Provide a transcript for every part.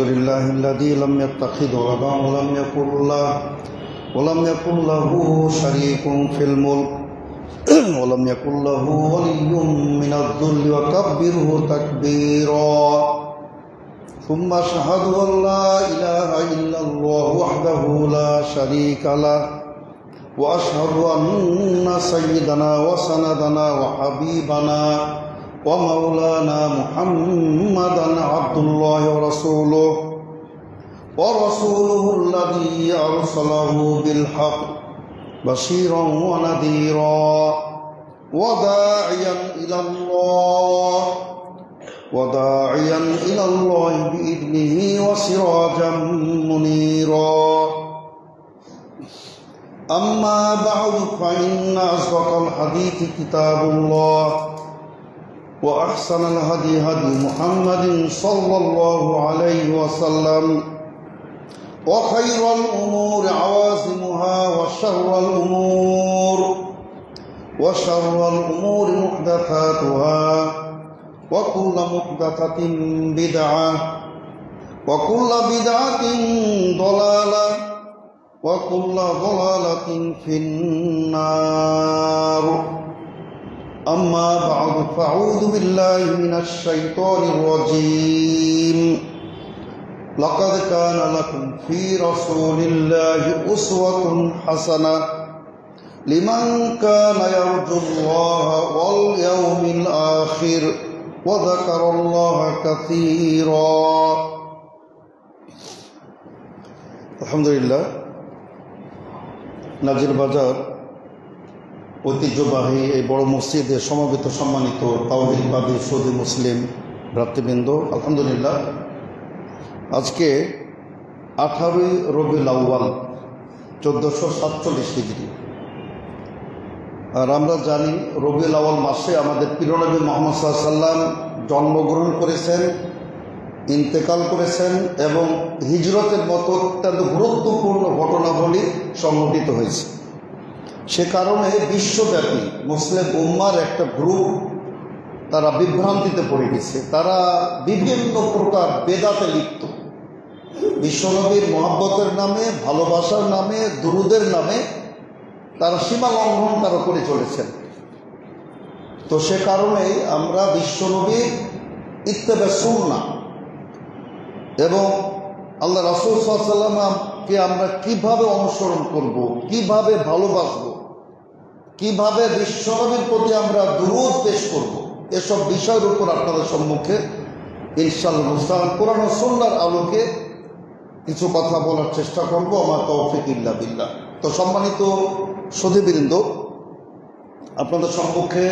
الحمد لله الذي لم يتخذ ولدا ولم يكن له شريك في الملك ولم يكن له ولي من الذل وكبره تكبيرا ثم أشهد أن لا إله إلا الله وحده لا شريك له وأشهد أن سيدنا وسندنا وحبيبنا ومولانا محمدا عبد الله ورسوله الذي أرسله بالحق بشيرا ونذيرا وداعيا إلى الله بإذنه وسراجا منيرا أما بعد فإن أصدق الحديث كتاب الله وأحسن الهدي هدي محمد صلى الله عليه وسلم وخير الأمور عوازمها وشر الأمور محدثاتها وكل محدثة بدعة وكل بدعة ضلالة وكل ضلالة في النار أما بعد فأعوذ بالله من الشيطان الرجيم لقد كان لكم في رسول الله أسوة حسنة لمن كان يرجو الله واليوم الآخر وذكر الله كثيرا الحمد لله নাজির বাজার ঐতিহ্যবাহী এই বড় মসজিদে সমবেত সম্মানিত তাওহীদবাদী সৌদি মুসলিম ভ্রাতৃবৃন্দ, আলহামদুলিল্লাহ আজকে 18 রবিউল আউয়াল 1447 হিজরি। আর আমরা জানি রবিউল আউয়াল মাসে আমাদের প্রিয় নবী মুহাম্মদ সাল্লাল্লাহু আলাইহি ওয়াসাল্লাম জন্মগ্রহণ করেছেন, ইন্তেকাল করেছেন এবং হিজরতের মতো অত্যন্ত গুরুত্বপূর্ণ ঘটনাবলী সংঘটিত হয়েছে। সে কারণে বিশ্বব্যাপী মুসলিম উম্মার একটা গ্রুপ তারা বিভ্রান্তিতে পড়ে গেছে। তারা বিভিন্ন প্রকার বেদাতে লিপ্ত, বিশ্বনবীর মহব্বতের নামে, ভালোবাসার নামে, দুরুদের নামে তারা সীমা লঙ্ঘন তারা করে চলেছেন। তো সে কারণে আমরা বিশ্বনবীর ইত্তেবা সুন্নাহ এবং আল্লাহ রাসূল সাল্লাল্লাহু আলাইহি ওয়াসাল্লামকে আমরা কিভাবে অনুসরণ করব, কিভাবে ভালোবাসব, কিভাবে বিশ্বনবীর প্রতি আমরা দুরূদ পেশ করব, এসব বিষয়ের উপর আপনাদের সম্মুখে ইনশাআল্লাহ কোরআন ও সুন্নাহর আলোকে কিছু কথা বলার চেষ্টা করব। আমার তৌফিক ইল্লা বিল্লাহ। তো সম্মানিত সুধীবৃন্দ, আপনাদের সম্মুখে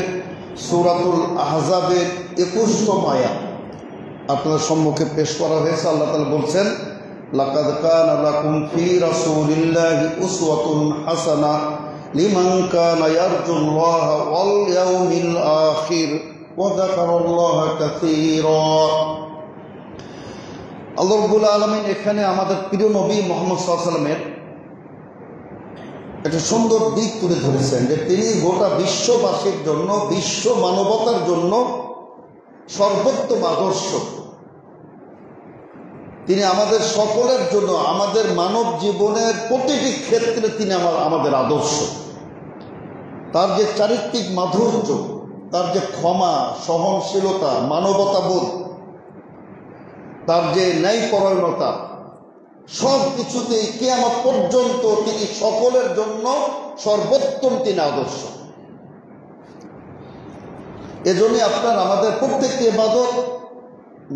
সূরাতুল আহজাবের 21তম আয়াত আপনাদের সম্মুখে পেশ করা হয়েছে। আল্লাহ তাআলা বলছেন, লাকাদ কানা লাকুম ফি রাসূলিল্লাহি উসওয়াতুন হাসানাহ লিমান কানা ইয়ারজুল্লাহা ওয়াল ইয়াউমিল আখির ওয়া যাকারাল্লাহা কাসীরা। আল্লাহ রাব্বুল আলামিন এখানে আমাদের প্রিয় নবী মুহাম্মদ সাল্লাল্লাহু আলাইহি ওয়াসাল্লামের একটা সুন্দর দিক তুলে ধরেছেন যে তিনি গোটা বিশ্ববাসীর জন্য, বিশ্ব মানবতার জন্য সর্বোত্তম আদর্শ। তিনি আমাদের সকলের জন্য, আমাদের মানব জীবনের প্রতিটি ক্ষেত্রে তিনি আমাদের আদর্শ। তার যে চারিত্রিক মাধুর্য, তার যে ক্ষমা, সহনশীলতা, মানবতাবোধ, তার যে ন্যায়পরায়ণতা, সব কিছুতেই কিয়ামত পর্যন্ত তিনি সকলের জন্য সর্বোত্তম তিনি আদর্শ। এজন্যই আপনার আমাদের প্রত্যেকটি ইবাদত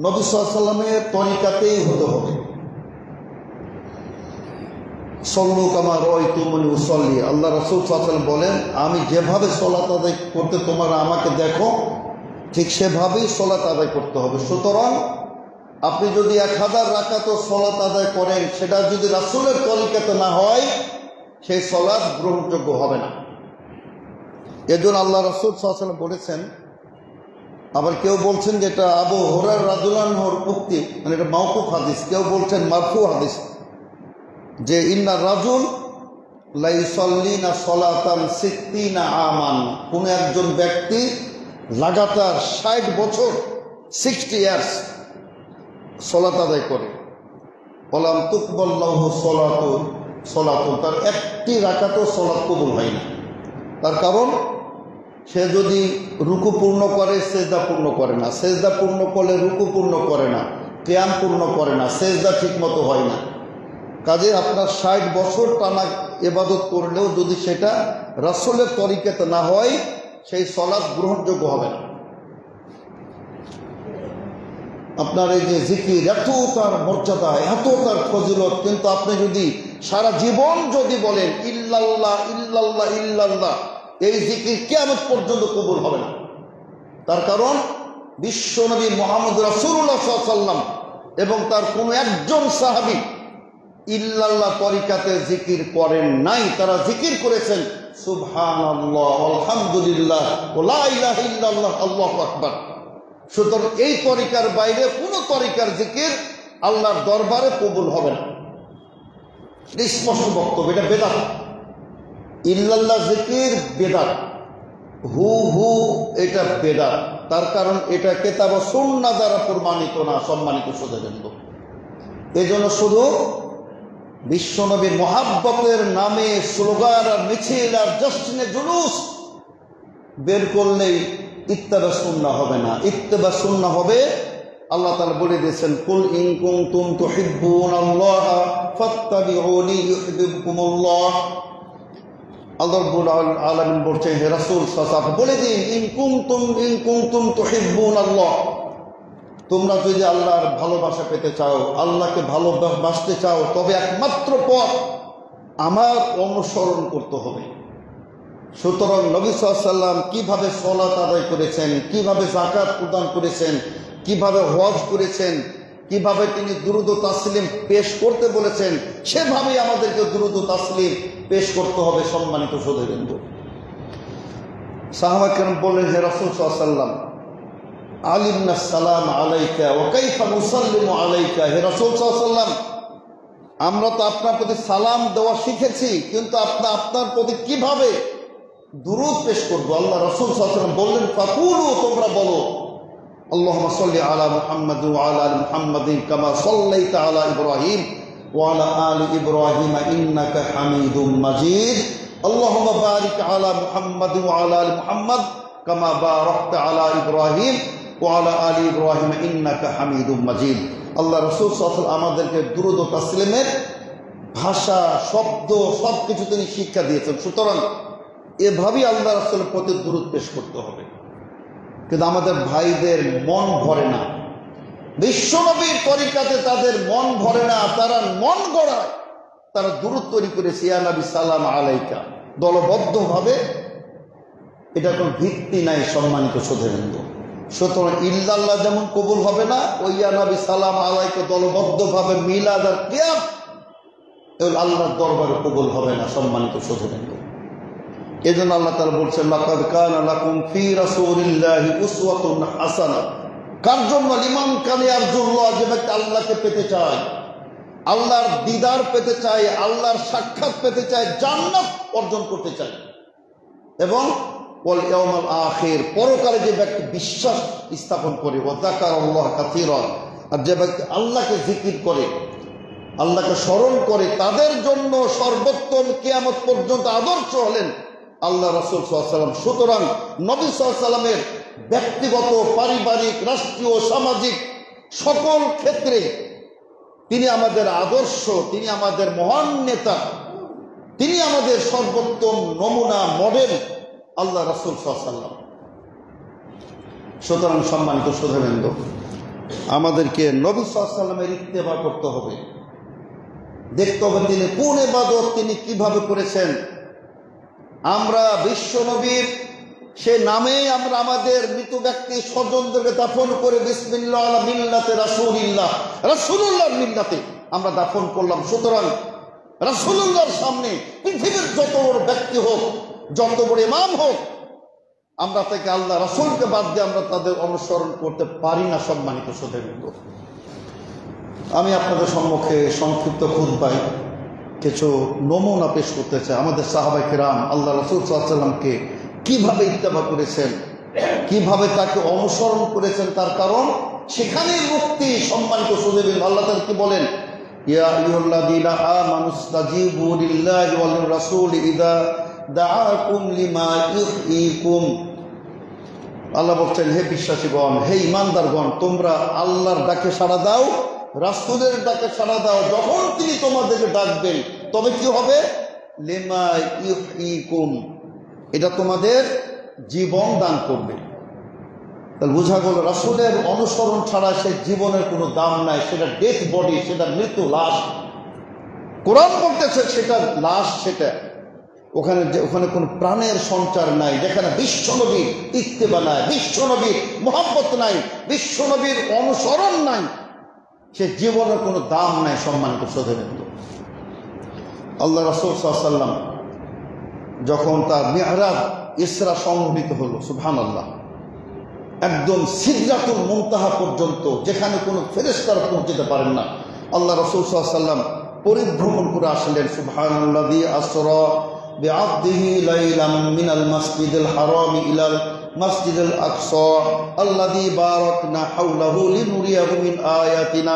নবী সাল্লাল্লাহু আলাইহি ওয়াসাল্লামের তরিকাতেই হতে হবে। সল্লু কামা রাআইতুমুনি উসাল্লি, আল্লাহ রাসূল সাল্লাল্লাহু আলাইহি ওয়াসাল্লাম বলেন, আমি যেভাবে সালাত আদায় করতে তোমরা আমাকে দেখো, ঠিক সেভাবেই সালাত আদায় করতে হবে। সুতরাং আপনি যদি 1000 রাকাতও সালাত আদায় করেন, সেটা যদি রাসূলের তরিকাতে না হয়, সেই সালাত গ্রহণযোগ্য হবে না। এজন্য আল্লাহ রাসূল সাল্লাল্লাহু আলাইহি ওয়াসাল্লাম বলেছেন। আবার কেউ বলছেন যে এটা আবু হুরায়রা রাদিয়াল্লাহু আনহুর উক্তি, মানে এটা মাওকুফ হাদিস, কেউ বলছেন মারফু হাদিস, যে ইন্না রাজুল লা ইউসাল্লিনা সালাতান 60 আমান, কোন একজন ব্যক্তি লাগাতার 60 বছর 60 ইয়ার্স সালাত আদায় করে, ওয়ালাম তুকবাল লাহু সলাতুন, তার একটি রাকাতও সলাত কবুল হয় না। তার কারণ সে যদি রুকু পূর্ণ করে সেজদা পূর্ণ করে না, সেজদা পূর্ণ করলে রুকু পূর্ণ করে না, কিয়াম পূর্ণ করে না, সেজদা ঠিক মতো হয় না। কাজে আপনার 60 বছর টানা ইবাদত করলেও যদি সেটা রাসূলের তরিকাতে না হয়, সেই সলাৎ গ্রহণযোগ্য হবে না। আপনার এই যে জিকির, এত তার মর্যাদা, এত তার ফজিলত, কিন্তু আপনি যদি সারা জীবন যদি বলেন ইল্লাল্লাহ ইল্লাল্লাহ ইল্লাল্লাহ, এই জিকির কিয়ামত পর্যন্ত কবুল হবে না। তার কারণ বিশ্বনবী মুহাম্মদ রাসূলুল্লাহ সাল্লাল্লাহু আলাইহি ওয়াসাল্লাম এবং তার কোনো একজন সাহাবী ইল্লাল্লাহ তরিকাতে জিকির করেন নাই। তারা জিকির করেছেন সুবহানাল্লাহ, আলহামদুলিল্লাহ, লা ইলাহা ইল্লাল্লাহ, আল্লাহু আকবার। সুতরাং এই তরিকার বাইরে কোনো তরিকার জিকির আল্লাহর দরবারে কবুল হবে না। স্পষ্ট বক্তব্য, এটা বেদাত। ইল্লাল্লাহ জিকির বেদাত, হু হু এটা বেদাত। তার কারণ এটা কিতাব ও সুন্নাহ দ্বারা প্রমাণিত না। সম্মানিত শ্রোতাবৃন্দ, এজন্য শুধু বিশ্বনবীর মহাব্বতের নামে স্লোগান আর মিছিল আর জশ্নে জুলুস বের করলেই ইত্তেবা সুন্নাহ হবে না। ইত্তেবা সুন্নাহ হবে, আল্লাহ তাআলা বলে দিয়েছেন, কুল ইন কুনতুম তুহিব্বুনাল্লাহ ফাত্তাবিউনি ইউহিব্বুকুমুল্লাহ। আল্লাহ রাব্বুল আলামিন বলছেন, হে রাসূল সাল্লাল্লাহু আলাইহি ওয়াসাল্লাম বলে দিন, ইন কুনতুম তুহিব্বুনাল্লাহ, তোমরা যদি আল্লাহর ভালোবাসা পেতে চাও, আল্লাহকে ভালোবাসতে চাও, তবে একমাত্র পথ আমার অনুসরণ করতে হবে। সুতরাং নবী সাল্লাল্লাহু আলাইহি ওয়াসাল্লাম কিভাবে সালাত আদায় করেছেন, কিভাবে যাকাত প্রদান করেছেন, কিভাবে হজ করেছেন, কিভাবে তিনি দুরূদ ও তাসলিম পেশ করতে বলেছেন, সেভাবেই আমাদেরকে দুরূদ ও তাসলিম পেশ করতে হবে। সম্মানিত শ্রোতাবৃন্দ, সাহাবায়ে কেরাম বললেন, হে রাসূল সাল্লাল্লাহু আলাইহি ওয়াসাল্লাম, আলিমনা সালাম আলাইকা ওয়া কাইফা নুসাল্লিমু আলাইকা। হে রাসূল সাল্লাল্লাহু আলাইহি ওয়াসাল্লাম, আমরা তো আপনার প্রতি সালাম দেওয়া শিখেছি, কিন্তু আপনার প্রতি কিভাবে দুরূদ পেশ করব? আল্লাহ রাসূল সাল্লাল্লাহু আলাইহি ওয়াসাল্লাম বললেন, ফাকুলু, তোমরা বলো, আল্লাহুম্মা সাল্লি আলা মুহাম্মাদ ওয়া আলা আলি মুহাম্মাদিন কামা সাল্লাইতা আলা ইব্রাহিম ওয়া আলা আলি ইব্রাহিম ইন্নাকা হামিদুম মাজিদ। আল্লাহুম্মা বারিক আলা মুহাম্মাদ ওয়া আলা আলি মুহাম্মাদ কামা বারাকতা আলা ইব্রাহিম ওয়া আলা আলি ইব্রাহিম ইন্নাকা হামিদুম মাজিদ। আল্লাহ রাসূল সাল্লাল্লাহু আলাইহি ওয়াসাল্লাম আমাদেরকে দুরূদ ও তাসলিমের ভাষা, শব্দ সবকিছু তিনি শিক্ষা দিয়েছেন। সুতরাং এভাবেই আল্লাহ রাসূলের প্রতি দুরূদ পেশ করতে হবে। কিন্তু আমাদের ভাইদের মন ভরে না, বিশ্বনবীর তরিকাতে তাদের মন ভরে না, তারা মন গড়ায়, তারা দুরূদ তৈরি করেছে, ইয়া নবী সালাম আলাইকা, দলবদ্ধভাবে। এটা কোনো ভিত্তি নাই। সম্মানিত শ্রোতাবৃন্দ, সুতরাং ইল্লাল্লাহ যেমন কবুল হবে না, ওই ইয়া নবী সালাম আলাইকা দলবদ্ধভাবে মিলাদ আর কিয়াম এগুলো আল্লাহর দরবারে কবুল হবে না। সম্মানিত শ্রোতাবৃন্দ, এজন্য আল্লাহ তাআলা বলছেন, লাকাদ কানা লাকুম ফি রাসূলিল্লাহি উসওয়াতুন হাসানা। কার জন্য? লিমান কানা ইয়ারজুল্লাহ, যে ব্যক্তি আল্লাহকে পেতে চায়, আল্লাহর দিদার পেতে চায়, আল্লাহর সাক্ষাৎ পেতে চায়, জান্নাত অর্জন করতে চায়, এবং ওয়াল ইয়াউমাল আখির, পরকালে যে ব্যক্তি বিশ্বাস স্থাপন করে, ওয়া যাকারাল্লাহ কাসীরান, আর যে ব্যক্তি আল্লাহকে জিকির করে, আল্লাহকে স্মরণ করে, তাদের জন্য সর্বোত্তম কিয়ামত পর্যন্ত আদর্শ হলেন আল্লাহ রাসূল সাল্লাল্লাহু আলাইহি ওয়াসাল্লাম। সুতরাং নবী সাল্লাল্লাহু আলাইহি ওয়াসাল্লামের ব্যক্তিগত, পারিবারিক, রাষ্ট্রীয়, সামাজিক সকল ক্ষেত্রে তিনি আমাদের আদর্শ, তিনি আমাদের মহান নেতা, তিনি আমাদের সর্বোত্তম নমুনা, মডেল আল্লাহ রাসূল সাল্লাল্লাহু আলাইহি ওয়াসাল্লাম। সুতরাং সম্মানিত শ্রোতাবৃন্দ, আমাদেরকে নবী সাল্লাল্লাহু আলাইহি ওয়াসাল্লামের ইত্তেবা করতে হবে, দেখতে হবে তিনি কোন ইবাদত তিনি কিভাবে করেছেন। আমরা বিশ্বনবীর সে নামে আমরা আমাদের মৃত ব্যক্তি স্বজনদেরকে দাফন করে বিসমিল্লাহ আলা মিল্লাতে রাসূলিল্লাহ, রাসূলুল্লাহর মিল্লাতে আমরা দাফন করলাম। সুতরাং রাসূলুল্লাহর সামনে পৃথিবীর যত বড় ব্যক্তি হোক, যত বড় ইমাম হোক, আমরা তাকে আল্লাহ রাসূলকে বাদ দিয়ে আমরা তাদের অনুসরণ করতে পারি না। সম্মানিত শ্রোতাবৃন্দ, আমি আপনাদের সম্মুখে সংক্ষিপ্ত খুতবায় কিছু নমুনা পেশ করতে চাই। আমাদের সাহাবায়ে কেরাম আল্লাহ রাসূল সাল্লাল্লাহু আলাইহি ওয়াসাল্লামকে কিভাবে ইত্তেবা করেছেন, কিভাবে তাকে অনুসরণ করেছেন, তার কারণ সেখানেই মুক্তি। সম্মানিত শ্রোতাবৃন্দ, আল্লাহ তাআলা কি বলেন, ইয়া আইয়ুহাল্লাযীনা আমানু ইসতাজীবু লিল্লাহি ওয়াল রাসূলি ইযা দাআকুম লিমা ইউহয়িকুম। আল্লাহ বলছেন, হে বিশ্বাসীগণ, হে ঈমানদারগণ, তোমরা আল্লাহর ডাকে সাড়া দাও, রাসূলের ডাকে সাড়া দাও, যখন তিনি তোমাদেরকে ডাকবেন। তবে কি হবে? লিমা ইউহয়িকুম, এটা তোমাদের জীবন দান করবে। তাহলে বোঝা গেল রাসূলের অনুসরণ ছাড়া সে জীবনের কোনো দাম নাই, সেটা ডেথ বডি, সেটা মৃত্যু লাশ। কোরআন বলতেছে সেটা লাশ, সেটা ওখানে কোনো প্রাণের সঞ্চার নাই, যেখানে বিশ্বনবীর ইত্তেবা নাই, বিশ্বনবীর মহব্বত নাই, বিশ্বনবীর অনুসরণ নাই, সে জীবনের কোনো দাম নাই। সম্মানিত শ্রোতাবৃন্দ, আল্লাহ রাসূল সাল্লাল্লাহু আলাইহি ওয়াসাল্লাম যখন তার মিহরাজ ইসরা সংঘটিত হলো, সুবহানাল্লাহ, একদম সিদরাতুল মুনতাহা পর্যন্ত, যেখানে কোনো ফেরেশতারা পৌঁছতে পারেন না, আল্লাহ রাসূল সাল্লাল্লাহু আলাইহি ওয়াসাল্লাম পরিভ্রমণ করে আসলেন। সুবহানাল্লাযী আসরা বিআবদিহি লাইলাম মিনাল মাসজিদিল হারামি ইলাল মাসজিদিল আকসা আল্লাযী বারাকনা হাওলাহু লিনুরিয়াহু মিন আয়াতিনা।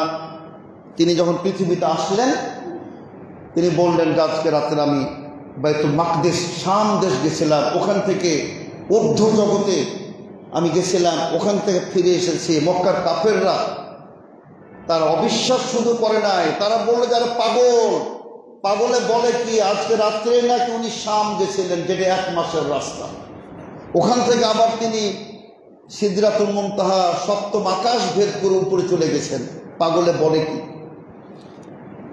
তিনি যখন পৃথিবীতে আসলেন, তিনি বললেন যে আজকে রাত্রে আমি বাইতুল মাকদিস, শাম দেশ গেছিলাম, ওখান থেকে ঊর্ধ্ব জগতে আমি গেছিলাম, ওখান থেকে ফিরে এসেছি। মক্কার কাফেররা তারা অবিশ্বাস শুধু করে নাই, তারা বললো যারা পাগল, পাগলে বলে কি আজকে রাত্রে নাকি উনি শাম গেছিলেন, যেটা 1 মাসের রাস্তা। ওখান থেকে আবার তিনি সিদরাতুল মুনতাহা, সপ্তম আকাশ ভেদ করে উপরে চলে গেছেন। পাগলে বলে কি?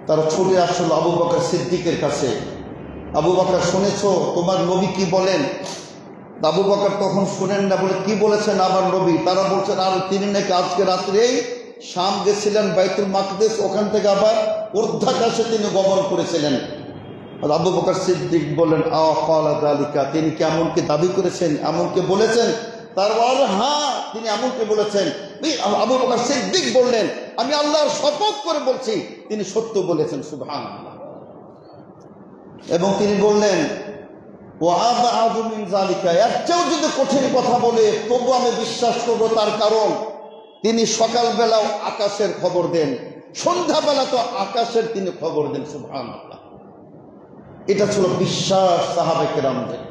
তারা ছুটে আসলো আবু বকর সিদ্দিকের কাছে। আবু বকর, শুনেছো তোমার নবী কি বলেন? আবু বকর তখন শুনেন না, বলে কি বলেছেন আমার নবী? তারা বলছেন আর তিনি নাকি আজকে রাত্রেই শাম গেছিলেন, বাইতুল মাকদিস, ওখান থেকে আবার ঊর্ধ্বাকাশে তিনি গমন করেছিলেন। আবু বকর সিদ্দিক বলেন, আকালা যালিকা, তিনি কি এমনকি দাবি করেছেন, এমনকি বলেছেন? তার বলে হ্যাঁ, তিনি এমনকি বলেছেন। আবু বকর সিদ্দিক বললেন, আমি আল্লাহর শপথ করে বলছি তিনি সত্য বলেছেন। সুবহানাল্লাহ। এবং তিনি বললেন, ও আবআদু মিন যালিকা, এর চেয়েও যদি কঠিন কথা বলে তবু আমি বিশ্বাস করব, তার কারণ তিনি সকালবেলাও আকাশের খবর দেন, সন্ধ্যাবেলা তো আকাশের তিনি খবর দেন। সুবহানাল্লাহ। এটা ছিল বিশ্বাস সাহাবায়ে কেরামদের।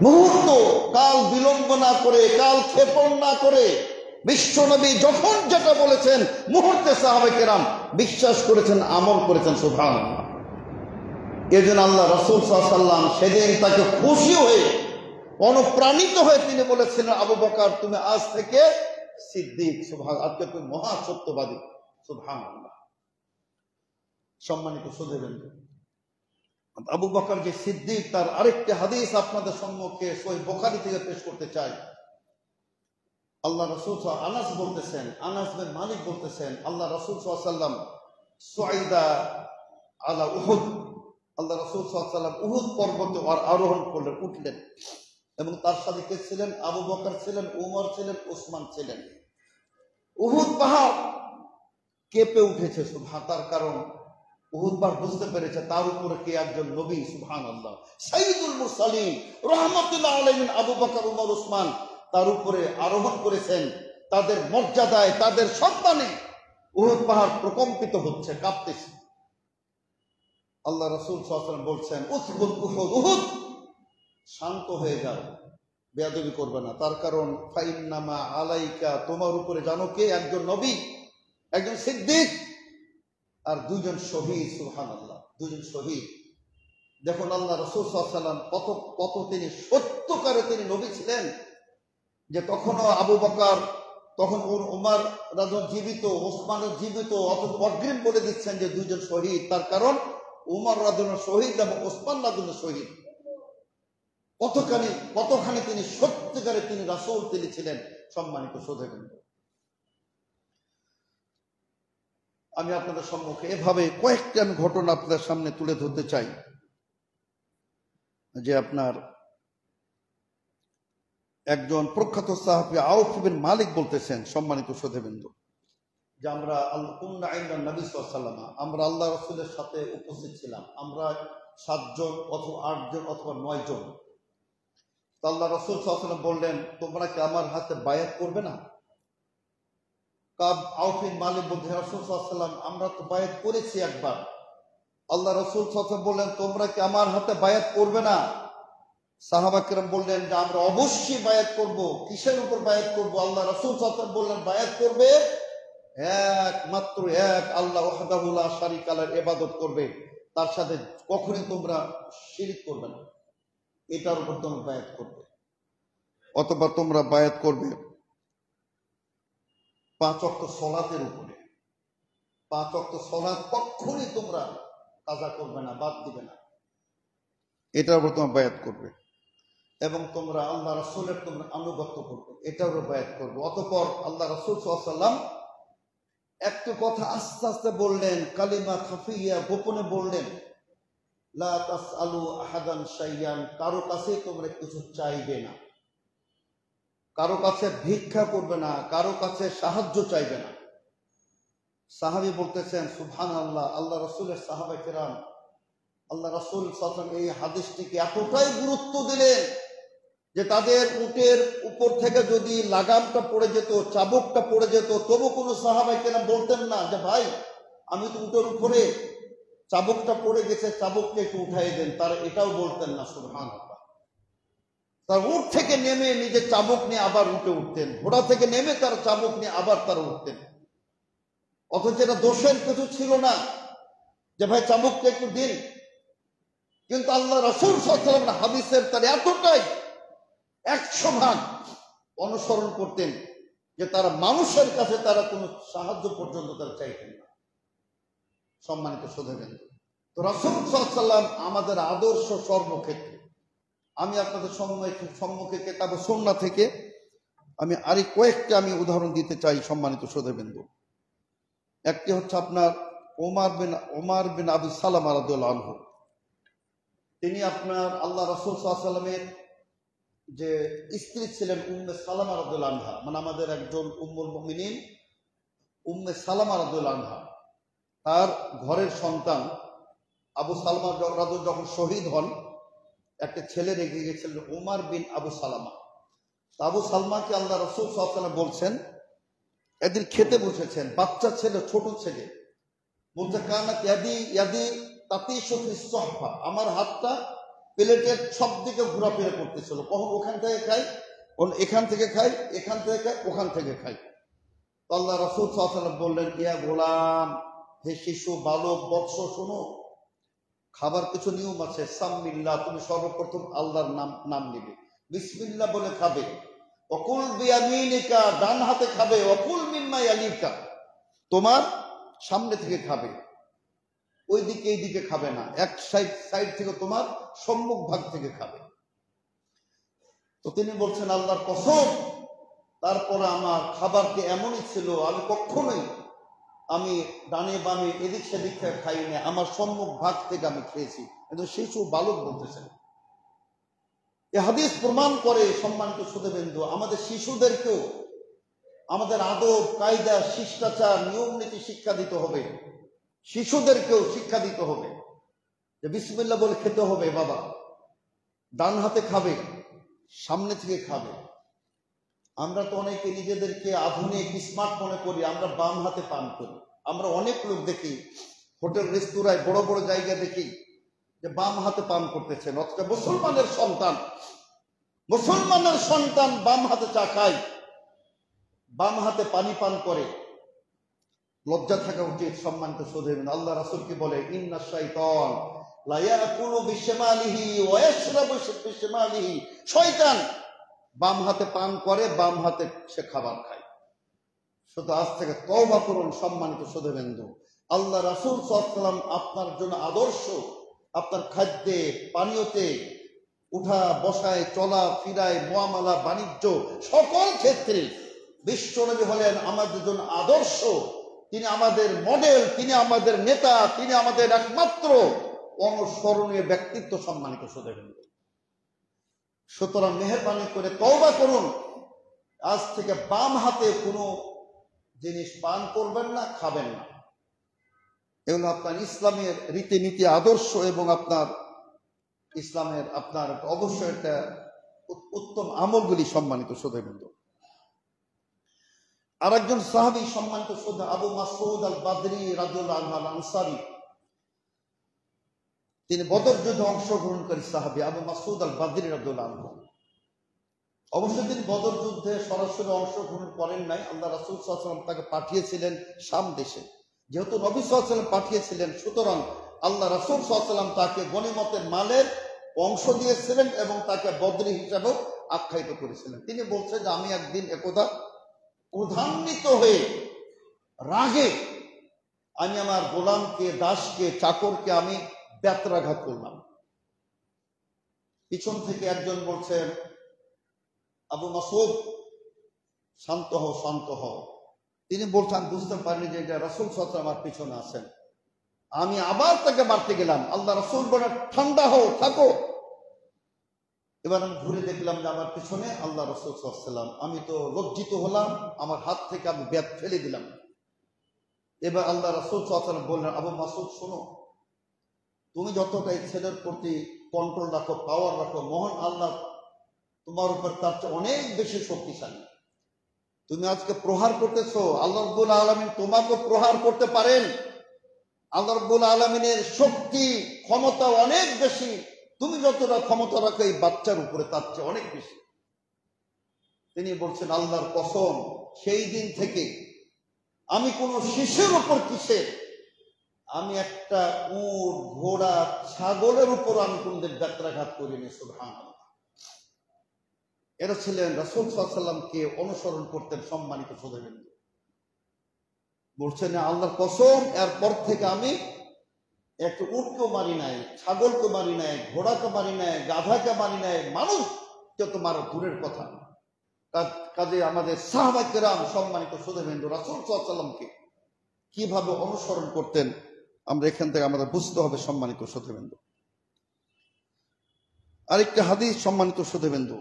মুহূর্ত কাল বিলম্ব না করে, কাল ক্ষেপণ না করে বিশ্বনবী যখন যেটা বলেছেন মুহূর্তে সাহাবায়ে কেরাম বিশ্বাস করেছেন, আমল করেছেন। সুবহানাল্লাহ। এই জন্য আল্লাহ রাসূল সাল্লাল্লাহু আলাইহি ওয়াসাল্লাম সেদিন তাকে খুশি হয়ে, অনুপ্রাণিত হয়ে তিনি বলেছিলেন, আবু বকর তুমি আজ থেকে সিদ্দিক, সুবহানাল্লাহ, আজকে তুমি মহা সত্যবাদী। সুবহানাল্লাহ। সম্মানিত শ্রোতাবৃন্দ, আবু বকর যে সিদ্দিক, তার আরেকটি হাদিস আপনাদের সম্মুখে সহিহ বুখারী থেকে পেশ করতে চাই। আল্লাহ রাসূল আনাস বলতেছেন, আনাস বিন মালিক বলতেছেন, আল্লাহ রাসূল সাল্লাল্লাহু আলাইহি ওয়াসাল্লাম সুআইদা আলা উহুদ, আল্লাহ রাসূল সাল্লাল্লাহু আলাইহি ওয়াসাল্লাম উহুদ পর্বতে আরোহণ করলেন, উঠলেন, এবং তার সাথে কে ছিলেন? আবু বকর ছিলেন, উমর ছিলেন, ওসমান ছিলেন। উহুদ পাহাড় কেঁপে উঠেছে। তার কারণ উহুদ পাহাড় বুঝতে পেরেছে তার উপরে কে একজন নবী। সুবহানাল্লাহ। সাইয়্যিদুল মুরসালিন রাহমাতুল্লাহ আলাইহিন আবু বকর, উমর, ওসমান তার উপরে আরোহণ করেছেন। তাদের মর্যাদায়, তাদের সম্মানে উহুদ পাহাড় প্রকম্পিত হচ্ছে, কাঁপতেছে। আল্লাহ রাসূল সাল্লাল্লাহু আলাইহি ওয়াসাল্লাম বলছেন, উসবুত উহুদ, উহুদ শান্ত হয়ে যাও, বেয়াদবি করবে না। তার কারণ ফাইন্নামা আলাইকা, তোমার উপরে জানো কে? একজন নবী, একজন সিদ্দিক, আর 2 জন শহীদ। সুবহানাল্লাহ, 2 জন শহীদ। দেখুন আল্লাহ রাসূল সাল্লাল্লাহু আলাইহি ওয়াসাল্লাম কত তিনি সত্যকারে তিনি নবী ছিলেন, যে তখনও আবু বকর, তখন উমর রাদিয়াল্লাহু জীবিত, ওসমান জীবিত, অথচ অগ্রিম বলে দিচ্ছেন যে 2 জন শহীদ। তার কারণ উমর রাদিয়াল্লাহু শহীদ এবং ওসমান রাদিয়াল্লাহু শহীদ। কতখানি তিনি সত্যিকারে তিনি রাসূল তিনি ছিলেন। সম্মানিত শ্রোতাবৃন্দ, আমি আপনাদের সম্মুখে এভাবে কয়েকটি ঘটনা আপনাদের সামনে তুলে ধরতে চাই, যে আপনার একজন প্রখ্যাত সাহাবী আউফ বিন মালিক বলতেছেন, সম্মানিত শ্রোতাবৃন্দ, যে আমরা কুন্না ইনদা নবী সাল্লাল্লাহু আলাইহি ওয়াসাল্লাম, আমরা আল্লাহ রাসূলের সাথে উপস্থিত ছিলাম। আমরা 7 জন অথবা 8 জন অথবা 9 জন। আল্লাহ রাসূল সাল্লাল্লাহু আলাইহি ওয়াসাল্লাম বললেন, তোমরা কি আমার হাতে বায়াত করবে না? কাব আউফিন মালিক বলতে রাসূল সাল্লাল্লাহু আলাইহি ওয়াসাল্লাম আমরা তো বায়াত করেছি একবার। আল্লাহ রাসূল সাল্লাল্লাহু আলাইহি ওয়াসাল্লাম বললেন তোমরা কি আমার হাতে বায়াত করবে না? সাহাবা কেরাম বললেন যে আমরা অবশ্যই বায়াত করব। কিসের উপর বায়াত করব? আল্লাহ রাসূল সাল্লাল্লাহু আলাইহি ওয়াসাল্লাম বললেন বায়াত করবে একমাত্র এক আল্লাহ ওয়াহদাহু লা শারীকা লাহু ইবাদত করবে, তার সাথে কখনোই তোমরা শিরক করবে না, এটার উপর তোমরা বায়াত করবে। অথবা তোমরা বায়াত করবে 5 ওয়াক্ত সালাতের উপরে। 5 ওয়াক্ত সালাত কখনোই তোমরা কাজা করবে না, বাদ দিবে না, এটার উপর তোমরা বায়াত করবে। এবং তোমরা আল্লাহ রাসূলের তোমরা আনুগত্য করবে, এটার উপর বায়াত করবে। অতঃপর আল্লাহ রাসূল সাল্লাল্লাহু আলাইহি ওয়াসাল্লাম একটু কথা আস্তে আস্তে বললেন, কালিমা খাফিয়া, গোপনে বললেন, লা তাসআলু আহাদান শাইয়ান, কারো কাছে তোমরা কিছু চাইবে না, কারো কাছে ভিক্ষা করবে না, কারো কাছে সাহায্য চাইবে না। সাহাবী বলতেছেন সুবহানাল্লাহ, আল্লাহ রাসূলের সাহাবায়ে কেরাম আল্লাহ রাসূল সাল্লাল্লাহু আলাইহি ওয়াসাল্লাম এই হাদিসটিকে এতটাই গুরুত্ব দিলেন যে তাদের উটের উপর থেকে যদি লাগামটা পড়ে যেত, চাবুকটা পড়ে যেত, তবু কোনো সাহাবায়ে কেরাম বলতেন না যে ভাই আমি তো উটের উপরে, চাবুকটা পড়ে গেছে, চাবুককে একটু উঠাই দেন, তারা এটাও বলতেন না। সুবহানাল্লাহ, তার উট থেকে নেমে নিজের চাবুক নিয়ে আবার উঠে উঠতেন, ঘোড়া থেকে নেমে তার চাবুক নিয়ে আবার তারা উঠতেন। অথচ এটা দোষের কিছু ছিল না যে ভাই চাবুকটা একটু দিন। কিন্তু আল্লাহ রাসূল সাল্লাল্লাহু আলাইহি ওয়াসাল্লাম হাদিসের তার এতটাই 100% অনুসরণ করতেন যে তারা মানুষের কাছে তারা কোনো সাহায্য পর্যন্ত তারা চাইতেন না। সম্মানিত শ্রোতাবৃন্দ, তো রাসূল সাল্লাল্লাহু আলাইহি ওয়াসাল্লাম আমাদের আদর্শ সর্বক্ষেত্রে। আমি আপনাদের সম্মুখে কিতাব সুন্নাহ থেকে আমি আরো কয়েকটা উদাহরণ দিতে চাই। সম্মানিত শ্রোতাবৃন্দ, একটি হচ্ছে আপনার ওমর বিন আবু সালামা রাদিয়াল্লাহু আনহু। তিনি আপনার আল্লাহ রাসূল সাল্লাল্লাহু আলাইহি ওয়াসাল্লামের যে স্ত্রী ছিলেন উম্মে সালামা রাদিয়াল্লাহু আনহা, মানে আমাদের একজন উম্মুল মুমিনিন উম্মে সালামা রাদিয়াল্লাহু আনহা, তার ঘরের সন্তান আবু সালামা রাদিয়াল্লাহু যখন শহীদ হন, একটা ছেলে রেখে গেছিলেন ওমর বিন আবু সালামা। আবু সালমাকে আল্লাহ রাসূল সাল্লাল্লাহু আলাইহি ওয়াসাল্লাম বলছেন, একদিন খেতে বসেছেন, বাচ্চা ছেলে, ছোট ছেলে, বলতে কানাত ইয়াদি ইয়াদি তাতিশু ফিস সুহফা, আমার হাতটা প্লেটের সব দিকে ঘোরাফেরা করতেছিল, কখন ওখান থেকে খাই, এখান থেকে খাই, এখান থেকে খাই, ওখান থেকে খাই। তো আল্লাহ রাসূল সাল্লাল্লাহু আলাইহি ওয়াসাল্লাম বললেন, ইয়া গোলাম, হে শিশু, বালক, বৎস, শোনো, খাবার কিছু নিয়ম আছে। সাম্মিল্লাহ, তুমি সর্বপ্রথম আল্লাহর নাম নিবে, বিসমিল্লাহ বলে খাবে। ওকুল বিয়ামিনিকা, ডান হাতে খাবে। ওকুল মিম্মা ইয়ালিকা, তোমার সামনে থেকে খাবে, ওই দিকে এই দিকে খাবে না, এক সাইড থেকে তোমার সম্মুখ ভাগ থেকে খাবে। তো তিনি বলছেন আল্লাহর কসম, তারপরে আমার খাবারটি এমনই ছিল, আমি কখনোই ডানে বামে এদিক সেদিক থেকে খাই না, আমার সম্মুখ ভাগ থেকে আমি খেয়েছি। কিন্তু শিশু, বালক বলতেছেন। এই হাদিস প্রমাণ করে, সম্মানিত শ্রোতাবৃন্দ, আমাদের শিশুদেরকেও আমাদের আদব কায়দা শিষ্টাচার নিয়ম নীতি শিক্ষা দিতে হবে। শিশুদেরকেও শিক্ষা দিতে হবে যে বিসমিল্লাহ বলে খেতে হবে। বাবা ডান হাতে খাবে, সামনে থেকে খাবে। আমরা তো অনেকে নিজেদেরকে আধুনিক স্মার্ট মনে করি, আমরা বাম হাতে পান করি। আমরা অনেক লোক দেখি হোটেল রেস্তোরাঁয়, বড় বড় জায়গা দেখি যে বাম হাতে পান করতেছেন, অথচ মুসলমানের সন্তান বাম হাতে চা খায়, বাম হাতে পানি পান করে। লজ্জা থাকা উচিত। সম্মানিত শ্রোতাবৃন্দ, আল্লাহ রাসূল কি বলে, ইন্না শাইতান লা ইয়াকুলু বিশিমালিহি ওয়া ইয়াশরাবু বিশিমালিহি, শয়তান বাম হাতে পান করে, বাম হাতে সে খাবার খায়। শুধু আজ থেকে তওবা করুন। সম্মানিত শ্রোতাবৃন্দ, আল্লাহ রাসূল সাল্লাল্লাহু আলাইহি ওয়াসাল্লাম আপনার জন্য আদর্শ। আপনার খাদ্যে, পানীয়তে, উঠা বসায়, চলা ফিরায়, মুআমালা বাণিজ্য, সকল ক্ষেত্রে বিশ্বনবী হলেন আমাদের জন্য আদর্শ। তিনি আমাদের মডেল, তিনি আমাদের নেতা, তিনি আমাদের একমাত্র অনুসরণীয় ব্যক্তিত্ব। সম্মানিত শ্রোতাবৃন্দ, সুতরাং মেহেরবানি করে তওবা করুন। আজ থেকে বাম হাতে কোনো জিনিস পান করবেন না, খাবেন না। এগুলো আপনার ইসলামের রীতিনীতি, আদর্শ এবং আপনার ইসলামের আপনার অবশ্যই একটা উত্তম আমলগুলি। সম্মানিত শ্রোতাবৃন্দ, আর একজন সাহাবী সম্মানিত শ্রদ্ধা আবু মাসউদ আল বাদরি রাদিয়াল্লাহু আনহু আল আনসারী, তিনি বদর যুদ্ধে অংশগ্রহণকারী সাহাবী আবু মাসউদ আল বাদরি রাদিয়াল্লাহু আনহু। অবশ্যই তিনি বদর যুদ্ধে সরাসরি অংশগ্রহণ করেন নাই। আল্লাহ রাসূল সাল্লাল্লাহু আলাইহি ওয়াসাল্লাম তাকে পাঠিয়েছিলেন শাম দেশে। যেহেতু নবী সাল্লাল্লাহু আলাইহি ওয়াসাল্লাম পাঠিয়েছিলেন, সুতরাং আল্লাহ রাসূল সাল্লাল্লাহু আলাইহি ওয়াসাল্লাম তাকে গনিমতের মালের অংশ দিয়েছিলেন এবং তাকে বদরি হিসাবেও আখ্যায়িত করেছিলেন। তিনি বলছেন যে আমি একদিন একদা ক্রোধান্বিত হয়ে রাগে আমি আমার গোলামকে, দাসকে, চাকরকে আমি ব্যত্রাঘাত করলাম। পিছন থেকে একজন বলছেন, আবু মাসউদ শান্ত হও, শান্ত হও। তিনি বলছেন বুঝতে পারিনি যে এটা রাসূল সাল্লাল্লাহু আলাইহি ওয়াসাল্লাম আমার পিছনে আছেন। আমি আবার তাকে মারতে গেলাম। আল্লাহ রাসূল বলেন ঠান্ডা হও, থাকো। এবার আমি ঘুরে দেখলাম যে আমার পিছনে আল্লাহ রাসূল সাল্লাল্লাহু আলাইহি ওয়াসাল্লাম। আমি তো লজ্জিত হলাম, আমার হাত থেকে আমি ব্যাট ফেলে দিলাম। এবার আল্লাহ রাসূল সাল্লাল্লাহু আলাইহি ওয়াসাল্লাম বললেন, আবু মাসউদ শোনো, তুমি যতটা এই ছেলের প্রতি কন্ট্রোল রাখো, পাওয়ার রাখো, মহান আল্লাহ তোমার উপর তার চেয়ে অনেক বেশি শক্তিশালী। তুমি আজকে প্রহার করতেছো, আল্লাহ রাব্বুল আলামিন তোমাকে প্রহার করতে পারেন। আল্লাহ রাব্বুল আলামিনের শক্তি, ক্ষমতা অনেক বেশি। তুমি যতটা ক্ষমতা রাখো এই বাচ্চার উপরে তার চেয়ে অনেক বেশি। তিনি বলছেন আল্লাহর কসম, সেই দিন থেকে আমি কোনো শিশুর উপর কিসের, আমি একটা উট, ঘোড়া, ছাগলের উপর আমি কোনদিন ব্যত্রাঘাত করিনি। সুবহানাল্লাহ। এরা ছিলেন রাসূল সাল্লাল্লাহু আলাইহি ওয়াসাল্লামকে অনুসরণ করতেন সম্মানিত শ্রোতাবৃন্দ। বলছেন আল্লাহর কসম, এরপর থেকে আমি একটা উটকে মারি নাই, ছাগলকে মারি নাই, ঘোড়াকে মারি নাই, গাধাকে মারি নাই, মানুষকে তো মারা দূরের কথা। কাজে আমাদের সাহাবায়ে কেরাম সম্মানিত শ্রোতাবৃন্দ রাসূল সাল্লাল্লাহু আলাইহি ওয়াসাল্লামকে কিভাবে অনুসরণ করতেন আমরা এখান থেকে আমাদের বুঝতে হবে সম্মানিত শ্রোতাবৃন্দ। আরেকটা হাদিস সম্মানিত শ্রোতাবৃন্দ,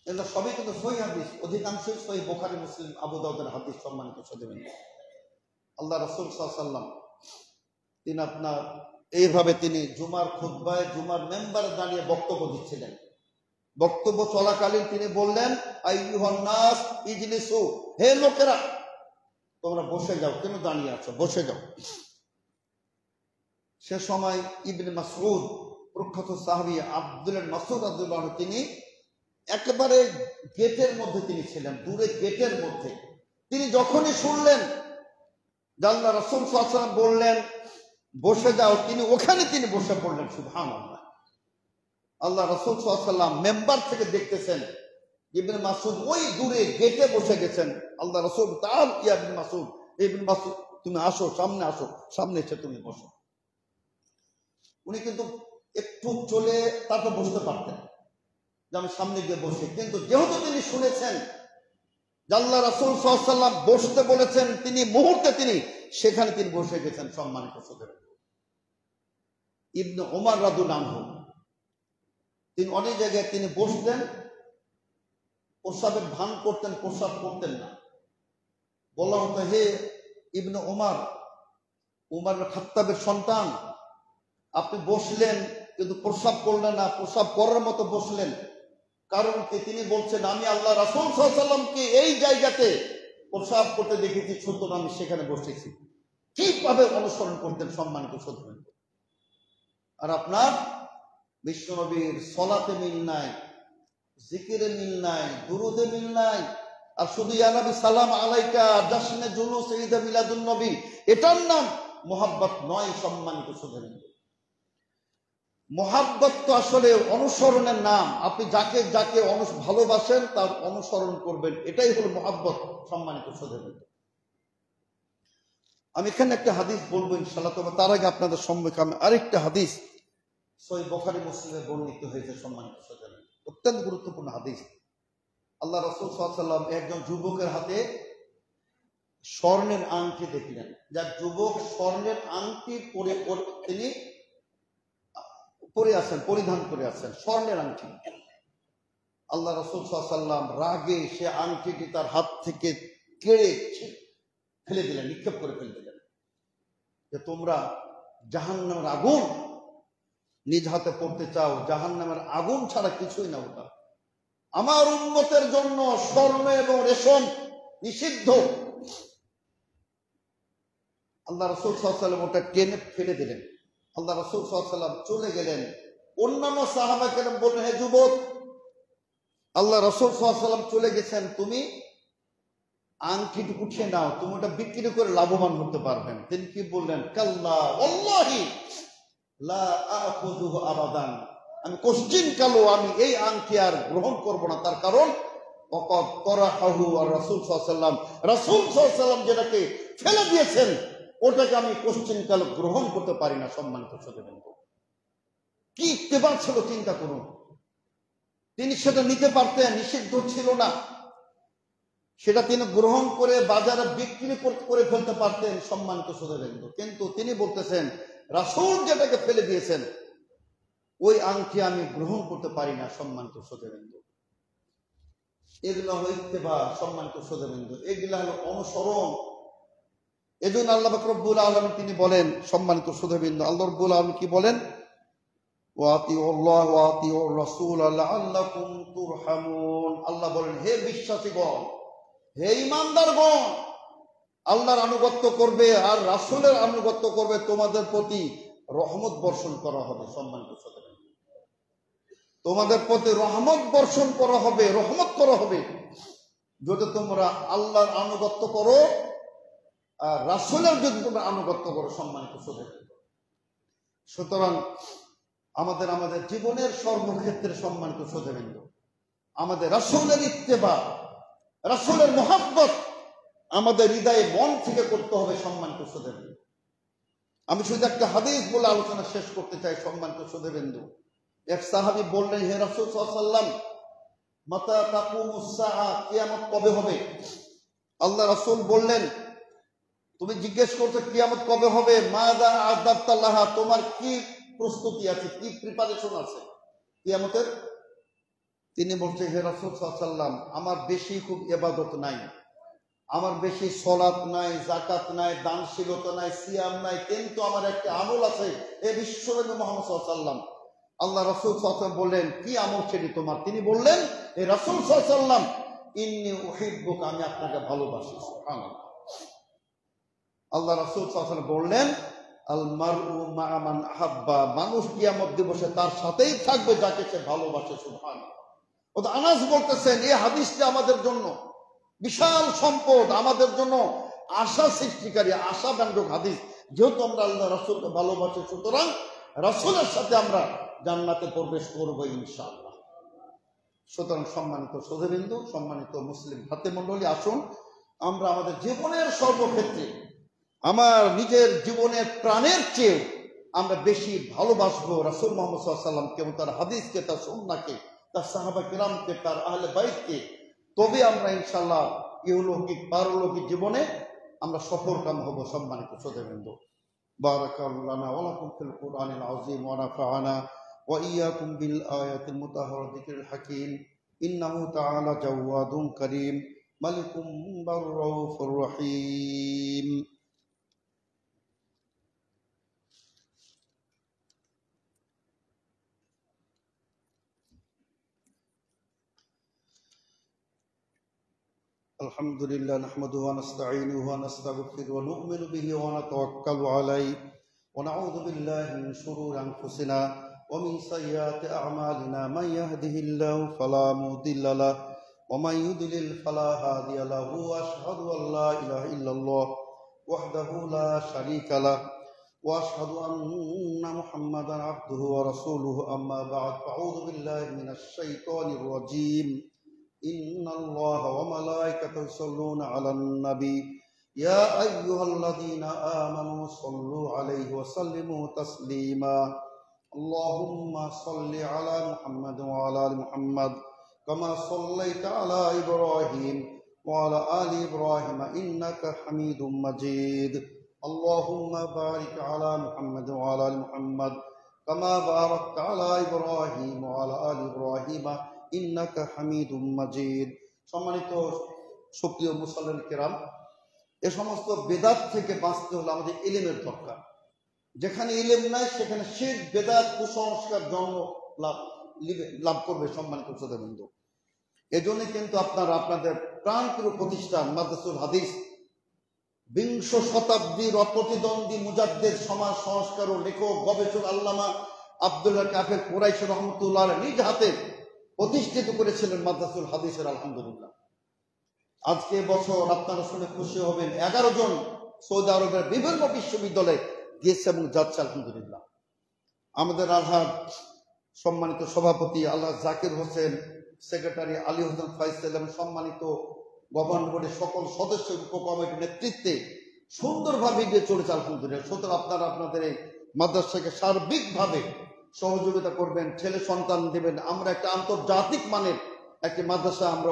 এগুলো সবই কিন্তু সহিহ হাদিস, অধিকাংশই সহিহ বুখারী, মুসলিম, আবু দাউদের হাদিস সম্মানিত শ্রোতাবৃন্দ। আল্লাহ রাসূল সাল্লাল্লাহু আলাইহি ওয়াসাল্লাম তিনি আপনার এইভাবে তিনি জুমার খুতবায়, জুমার মেম্বারে দাঁড়িয়ে বক্তব্য দিচ্ছিলেন। বক্তব্য চলাকালীন তিনি বললেন, আইয়ুহান নাস ইজলিসু, হে লোকেরা তোমরা বসে যাও, কেন দাঁড়িয়ে আছো, বসে যাও। সে সময় ইবনে মাসউদ, প্রখ্যাত সাহাবী আব্দুল্লাহ মাসউদ রাদিয়াল্লাহু আনহু, তিনি একেবারে গেটের মধ্যে তিনি ছিলেন, দূরে গেটের মধ্যে। তিনি যখনই শুনলেন যে আল্লাহ রাসূল সাল্লাল্লাহু আলাইহি ওয়াসাল্লাম বললেন বসে যাও, তিনি ওখানে তিনি বসে পড়লেন। সুবহানাল্লাহ। আল্লাহ রাসূল সাল্লাল্লাহু আলাইহি ওয়াসাল্লাম মেম্বার থেকে দেখতেছেন ইবনে মাসউদ ওই দূরে গেটে বসে গেছেন। আল্লাহ রাসূল তাআল ইয়া ইবনে মাসউদ, ইবনে মাসউদ তুমি আসো, সামনে আসো, সামনে এসে তুমি বসো। উনি কিন্তু একটু চলে তারপর বসতে পারতেন যে আমি সামনে গিয়ে বসি, কিন্তু যেহেতু তিনি শুনেছেন যে আল্লাহ রাসূল সাল্লাল্লাহু আলাইহি ওয়াসাল্লাম বসতে বলেছেন, তিনি মুহূর্তে তিনি সেখানে তিনি বসে গেছেন। সম্মানিত শ্রোতাবৃন্দ, ইবনে ওমর রাদিয়াল্লাহু আনহু তিনি অনেক জায়গায় তিনি বসতেন, প্রস্রাবের ভান করতেন, প্রস্রাব করতেন না। বলা হতো, হে ইবনে ওমর, উমর খাত্তাবের সন্তান, আপনি বসলেন কিন্তু প্রস্রাব করলেন না, প্রস্রাব করার মতো বসলেন। কারণ কি? তিনি বলছেন আমি আল্লাহ রাসূল সাল্লাল্লাহু আলাইহি ওয়াসাল্লামকে এই জায়গাতে প্রস্রাব করতে দেখেছি, সুতরাং আমি সেখানে বসেছি। কিভাবে অনুসরণ করতেন সম্মানিত শ্রোতাবৃন্দ। আর আপনার বিশ্বনবীর সলাতে মিল নাই, জিকিরে মিল নাই, দুরুদে মিল নাই, আর শুধু ইয়া নবী সালাম আলাইকা, জাশনে জুলুস ঈদ মিলাদুন নবী, এটার নাম মুহাব্বত নয় সম্মানিত শ্রোতাবৃন্দ। মুহাব্বত তো আসলে অনুসরণের নাম। আপনি যাকে যাকে ভালোবাসেন তার অনুসরণ করবেন, এটাই হলো মুহাব্বত সম্মানিত শ্রোতাবৃন্দ। আমি এখানে একটা হাদিস বলবো ইনশাআল্লাহ, তবে তার আগে আপনাদের সম্মুখে আমি আরেকটা হাদিস সহিহ বুখারী মুসলিমে বর্ণিত হয়েছে সম্মানিত শ্রোতাবৃন্দ, অত্যন্ত গুরুত্বপূর্ণ হাদিস। আল্লাহ রাসূল সাল্লাল্লাহু আলাইহি ওয়াসাল্লাম একজন যুবকের হাতে স্বর্ণের আংটি দেখলেন। যার যুবক স্বর্ণের আংটি তিনি পরে আছেন, পরিধান করে আছেন স্বর্ণের আংটি। আল্লাহ রাসূল সাল্লাল্লাহু আলাইহি ওয়াসাল্লাম রাগে সে আংটিটি তার হাত থেকে কেড়ে ফেলে দিলেন, নিক্ষেপ করে ফেলে দিলেন, যে তোমরা জাহান্নামের আগুন নিজ হাতে পড়তে চাও, জাহান্নামের আগুন ছাড়া কিছুই না ওটা। আমার উম্মতের জন্য স্বর্ণ এবং রেশম নিষিদ্ধ। আল্লাহ রাসূল সাল্লাল্লাহু আলাইহি ওয়াসাল্লাম ওটা টেনে ফেলে দিলেন। আল্লাহ রাসূল সাল্লাল্লাহু আলাইহি ওয়াসাল্লাম চলে গেলেন। অন্যান্য সাহাবা কেরাম বললেন, হে যুবক, আল্লাহ রাসূল সাল্লাল্লাহু আলাইহি ওয়াসাল্লাম চলে গেছেন, তুমি আংটিটি উঠিয়ে নাও, তুমি ওটা বিক্রি করে লাভবান হতে পারবেন। তিনি কি বললেন? কাল্লা ওয়াল্লাহি লা আখুযুহু আবাদান, আমি কোশ্চিন কালো আমি এই আংটি আর গ্রহণ করব না। তার কারণ ওয়াকাদ তারাহাহু আর রাসূল সাল্লাল্লাহু আলাইহি ওয়াসাল্লাম, রাসূল সাল্লাল্লাহু আলাইহি ওয়াসাল্লাম যেটাকে ফেলে দিয়েছেন ওটাকে আমি কোশ্চিন কালো গ্রহণ করতে পারি না। সম্মানিত শ্রোতাবৃন্দ, কি ইত্তেবা ছিল চিন্তা করুন। তিনি সেটা নিতে পারতেন, নিষিদ্ধ ছিল না, সেটা তিনি গ্রহণ করে বাজারে বিক্রি করে ফেলতে পারতেন। সম্মানিত শ্রোতাবৃন্দ, কিন্তু তিনি বলতেছেন রাসূল যেটাকে ফেলে দিয়েছেন ওই আংটি আমি গ্রহণ করতে পারি না। সম্মানিত শ্রোতাবৃন্দ, এগুলা হলো ইত্তেবা। সম্মানিত শ্রোতাবৃন্দ, এগুলা হলো অনুসরণ। এজন্য আল্লাহ পাক রব্বুল আলামিন তিনি বলেন, সম্মানিত শ্রোতাবৃন্দ, আল্লাহ রব্বুল আলামিন কি বলেন? ওয়াতিউল্লাহ ওয়াতিউর রাসূল লাআল্লাকুম তুরহামুন। আল্লাহ বলেন, হে বিশ্বাসীগণ, হে ঈমানদারগণ, আল্লাহর আনুগত্য করবে আর রাসূলের আনুগত্য করবে, তোমাদের প্রতি রহমত বর্ষণ করা হবে। সম্মানিত শ্রোতাবৃন্দ, তোমাদের প্রতি রহমত বর্ষণ করা হবে, রহমত করা হবে যদি তোমরা আল্লাহর আনুগত্য করো আর রাসূলের যদি তোমরা আনুগত্য করো। সম্মানিত শ্রোতাবৃন্দ, সুতরাং আমাদের জীবনের সর্বক্ষেত্রে, সম্মানিত শ্রোতাবৃন্দ, আমাদের রাসূলের ইত্তেবা, রাসূলের মহব্বত আমাদের হৃদয়ে মন থেকে করতে হবে। সম্মানিত শ্রোতাবৃন্দ, আমি শুধু একটা হাদিস বলে আলোচনা শেষ করতে চাই। সম্মানিত শ্রোতাবৃন্দ, এক সাহাবী বললেন, হে রাসূল সাল্লাল্লাহু আলাইহি ওয়াসাল্লাম, মাতা তাকুমুস সাআ, কিয়ামত কবে হবে? আল্লাহ রাসূল বললেন, তুমি জিজ্ঞেস করছো কিয়ামত কবে হবে, মাযা আদাবতা লাহা, তোমার কি প্রস্তুতি আছে, কি প্রিপারেশন আছে কিয়ামতের? তিনি বলছেন, হে রাসূল সাল্লাল্লাহু আলাইহি ওয়াসাল্লাম, আমার বেশি খুব ইবাদত নাই, আমার বেশি সালাত নাই, যাকাত নাই, দানশীলতা নাই, সিয়াম নাই, কিন্তু আমার একটা আমল আছে। এই বিশ্বনবী মুহাম্মদ সাল্লাল্লাহু আলাইহি ওয়াসাল্লাম, আল্লাহ রাসূল সাল্লাল্লাহু আলাইহি ওয়াসাল্লাম বললেন, কি আমল সেটি তোমার? তিনি বললেন, হে রাসূল সাল্লাল্লাহু আলাইহি ওয়াসাল্লাম, ইন্নী উহিব্বুকা, আমি আপনাকে ভালোবাসি। সুবহানাল্লাহ। আল্লাহ রাসূল সাল্লাল্লাহু আলাইহি ওয়াসাল্লাম বললেন, আল মারউ মা'a মান আহাব্বা, মানুষ কিয়ামত দিবসে তার সাথেই থাকবে যাকে সে ভালোবাসে। সুবহানাল্লাহ। আনাস বলতেছেন, এই হাদিসটা আমাদের জন্য বিশাল সম্পদ, আমাদের জন্য আশা সৃষ্টিকারী, আশা ব্যঞ্জক হাদিস। যেহেতু আমরা আল্লাহ রাসূলকে ভালোবাসি, সুতরাং রাসূলের সাথে আমরা জান্নাতে প্রবেশ করব ইনশাআল্লাহ। সুতরাং সম্মানিত শ্রোতাবৃন্দ, সম্মানিত মুসলিম ভাতৃমণ্ডলী, আসুন আমরা আমাদের জীবনের সর্বক্ষেত্রে, আমার নিজের জীবনের প্রাণের চেয়ে আমরা বেশি ভালোবাসবো রাসূল মুহাম্মদ সাল্লাল্লাহু আলাইহি ওয়াসাল্লামকে এবং তার হাদিসকে, তার সুন্নাহকে, তার সাহাবা কিরামকে, তার আহলে বাইতকে। তবে আমরা ইনশাআল্লাহ ইহলৌকিক পারলৌকিক জীবনে আমরা সফলকাম হব। সম্মানিত শ্রোতাবৃন্দ, বারাকাল্লাহু লানা ওয়া লাকুম ফিল কুরআনিল আযীম ওয়া নাফা'ানা ওয়া ইয়্যাকুম বিল আয়াতিল মুতাহহারা যিকরিল হাকীম। ইন্নাহু তাআলা জাওয়াদুন কারীম মালিকুম বাররাউফুর রহিম। আলহামদুলিল্লাহ নাহমাদুহু ওয়া নাস্তাঈনুহু ওয়া নাস্তাগফিরুহু ওয়া নু'মিনু বিহি ওয়া নাতাওয়াক্কালু আলাইহি ওয়া নাউযু বিল্লাহি মিন শুরুরি আনফুসিনা ওয়া মিন সাইয়্যাতি আ'মালিনা। মান ইয়াহদিহিল্লাহু ফালা মুদিল্লা লাহু ওয়া মান ইউদ্লিল ফালা হাদিয়া লাহু। ওয়া আশহাদু আল লা ইলাহা ইল্লাল্লাহ ওয়াহদাহু লা শারীকা লাহু ওয়া আশহাদু আন্না মুহাম্মাদান আবদুহু ওয়া রাসূলুহু। আম্মা বা'দ, ফাআউযু বিল্লাহি মিনাশ শাইতানির রাজীম। إن الله وملائكته يصلون على النبي يا أيها الذين آمنوا صلوا عليه وسلموا تسليما. اللهم صل على محمد وعلى آل محمد كما صليت على إبراهيم وعلى آل إبراهيم إنك حميد مجيد. اللهم بارك على محمد وعلى آل محمد كما باركت على إبراهيم وعلى آل إبراهيم ইন্নাকা হামিদুম মাজিদ। সম্মানিত সুপ্রিয় মুসল্লিন কিরাম, এ সমস্ত বেদাত থেকে বাঁচতে হলে আমাদের ইলমের দরকার। যেখানে ইলম নাই সেখানে শিরক, বেদাত, কুসংস্কার জন্ম লাভ করবে। সম্মানিত শ্রোতাবৃন্দ, এজন্য কিন্তু আপনারা আপনাদের প্রাণপ্রিয় প্রতিষ্ঠান মাদ্রাসাতুল হাদিস বিংশ শতাব্দীর অপ্রতিদ্বন্দ্বী মুজাদ্দেদ, সমাজ সংস্কার ও লেখক গবেষক আল্লামা আব্দুল্লাহ কাফের কুরাইশি রহমতুল্লাহ নিজ হাতে প্রতিষ্ঠিত করেছিলেন মাদ্রাসাতুল হাদিসের। আলহামদুলিল্লাহ, আজকে বছর আপনারা শুনে খুশি হবেন 11 জন সৌদি আরবের বিভিন্ন বিশ্ববিদ্যালয়ে গিয়েছে এবং যাচ্ছে। আলহামদুলিল্লাহ, আমাদের আলহাজ সম্মানিত সভাপতি আল্লাহ জাকির হোসেন, সেক্রেটারি আলী হোসেন ফাইসাল এবং সম্মানিত গভর্নর বোর্ডের সকল সদস্য কমিটির নেতৃত্বে সুন্দরভাবে এগিয়ে চলেছে। আলহামদুলিল্লাহ, সুতরাং আপনারা আপনাদের এই মাদ্রাসাকে সার্বিকভাবে সহযোগিতা করবেন, ছেলে সন্তান দেবেন। আমরা একটা আন্তর্জাতিক মানের একটি মাদ্রাসা আমরা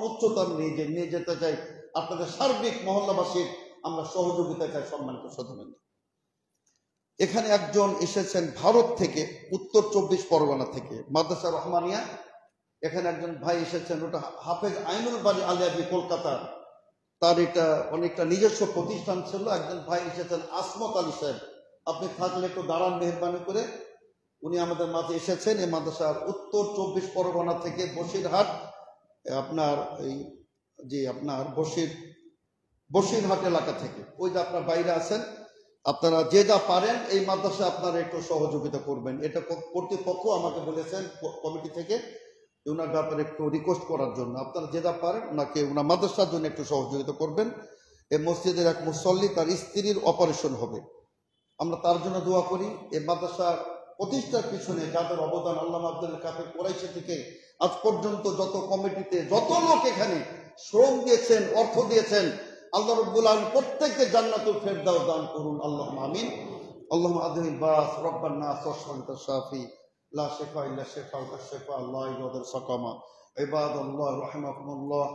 উচ্চতর নিয়ে যেতে চাই। আপনাদের সার্বিক মহল্লাবাসীর আমরা সহযোগিতা চাই। সম্মানিত সদস্য, এখানে একজন এসেছেন ভারত থেকে, উত্তর 24 পরগনা থেকে, মাদ্রাসা রহমানিয়া। এখানে একজন ভাই এসেছেন, ওটা হাফেজ আইনুল বাড়ি আলিয়াবি, কলকাতা। তার এটা অনেকটা নিজস্ব প্রতিষ্ঠান ছিল। একজন ভাই এসেছেন আসমত আলী সাহেব, আপনি থাকলে একটু দাঁড়ান মেহরবানি করে। উনি আমাদের মাঝে এসেছেন এই মাদ্রাসার উত্তর 24 পরগনা থেকে, বসিরহাট, আপনার এই যে আপনার বসিরহাট এলাকা থেকে। ওই যে আপনার বাইরে আছেন, আপনারা যে যা পারেন এই মাদ্রাসা আপনারা একটু সহযোগিতা করবেন। এটা কর্তৃপক্ষ আমাকে বলেছেন কমিটি থেকে ওনার ব্যাপারে একটু রিকোয়েস্ট করার জন্য। আপনারা যে যা পারেন ওনাকে ওনার মাদ্রাসার জন্য একটু সহযোগিতা করবেন। এই মসজিদের এক মুসল্লি, তার স্ত্রীর অপারেশন হবে, আমরা তার জন্য দোয়া করি। এই মাদ্রাসার প্রতিষ্ঠার পিছনে যাদের অবদান, আল্লামা আব্দুল্লাহ কাফের কুরাইশি থেকে আজ পর্যন্ত যত কমিটিতে যত লোক এখানে শ্রম দিয়েছেন, অর্থ দিয়েছেন, আল্লাহ রাব্বুল আলামিন প্রত্যেককে জান্নাতুল ফেরদাউস দান করুন। আল্লাহুম্মা আমিন। আল্লাহুম্মা আযহিল বাস রাব্বান নাস ওয়াশফিল শাফি লা শিফা ইল্লা শিফাউকা শিফা লা ইলাহা ইল্লা সাকামা ইবাদাল্লাহ রাহিমাকুমুল্লাহ।